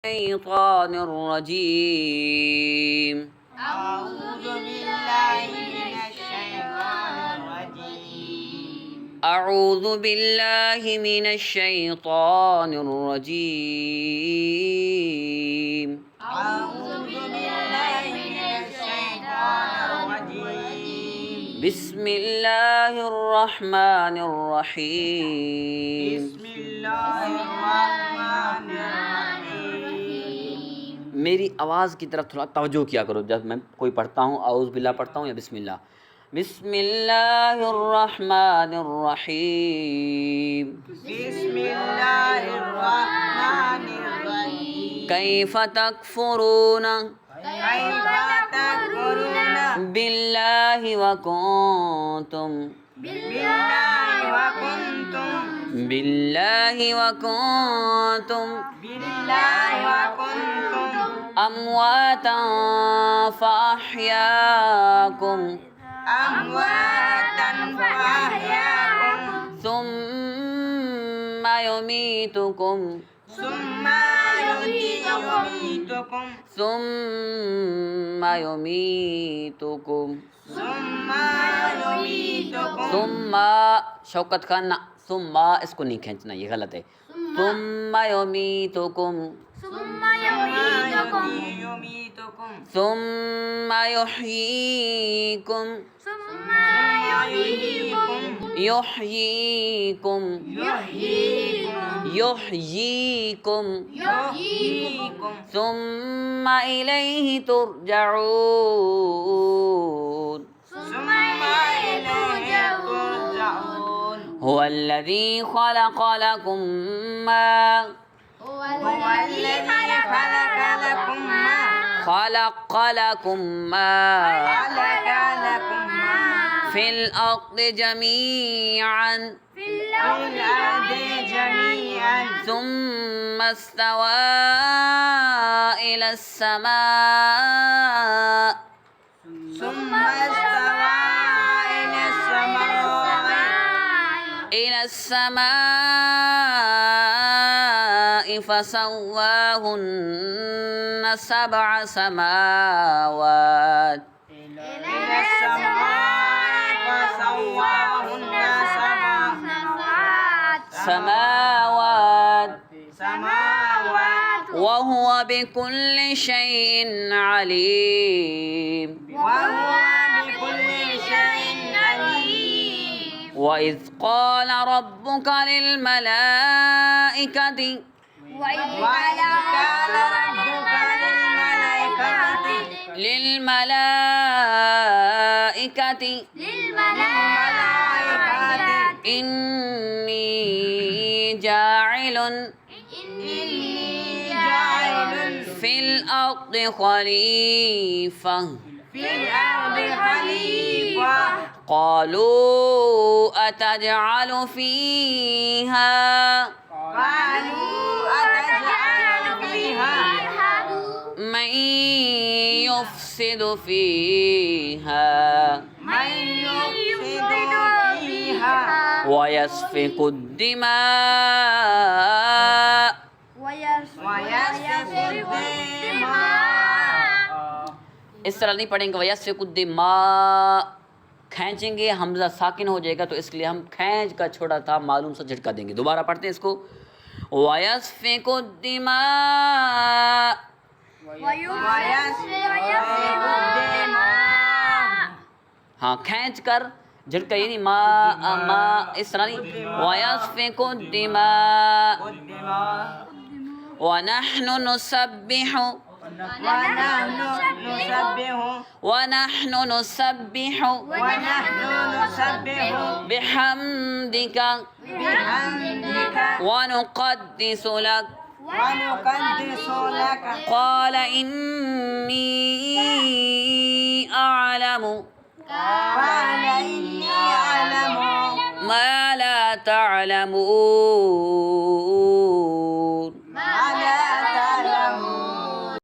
الشيطان الرجيم أعوذ بالله من الشيطان الرجيم أعوذ بالله من الشيطان الرجيم أعوذ بالله من الشيطان الرجيم بسم الله الرحمن الرحيم بسم الله الرحمن الرحيم मेरी आवाज़ की तरफ थोड़ा तवज्जो किया करो जब मैं कोई पढ़ता हूँ, आऊज़ बिल्लाह पढ़ता हूँ या बिस्मिल्लाह। बिस्मिल्लाहिर्रहमानिर्रहीम बिस्मिल्लाहिर्रहमानिर्रहीम कैफ़ तकफ़ुरून कैफ़ तकफ़ुरून बिल्लाहि व कुन्तुम बिल्लाहि व कुन्तुम बिल्लाहि व कुन्तुम बिल्लाहि व कुन्तुम अमवातन फ़अह्याकुम अमवातन फ़अह्याकुम ثم يميتكم ثم يميتكم ثم يميتكم ثم يميتكم ثم शौकत खान ना ثم इसको नहीं खींचना, ये गलत है। ثم يميتكم ثم يميتكم ثم يحييكم ثم يحييكم يحييكم يحييكم يحييكم ثم إليه ترجعون ثم إليه ترجعون هو الذي خلق لكم ما هو الذي خلق لكم ما خلق لكم ما خلق لكم ما في الأرض جميعا في الأرض جميعا ثم استوى إلى السماء ثم استوى إلى السماء فسواهن سبع سماوات إلى السماء فسواهن سماوات سماوات وهو بكل شيء عليم وهو بكل شيء عليم وإذ قال ربك للملائكة وإذ قال ربك للملائكة للملائكة إني جاعل إني جاعل في الأرض خليفة في الأرض خليفة قالوا أتجعل فيها قالوا أتجعل فيها من يفسد فيها من يفسد فيها ويسفك الدماء ويسفك الدماء इस तरह नहीं पढ़ेंगे वयस्फिक उद्दिमा, खींचेंगे हमजा साकिन हो जाएगा, तो इसलिए हम खींच का छोड़ा था मालूम सा झटका देंगे। दोबारा पढ़ते हैं इसको वयस्फिक उद्दिमा हाँ खींच कर झटका, ये नहीं मा इस तरह नहीं, वयस्फिक उद्दिमा वनहनु नुसब्बिहु ونحن نسبح بحمدك ونقدس لك ونقدس لك قال إني أعلم قال إني أعلم ما لا تعلمون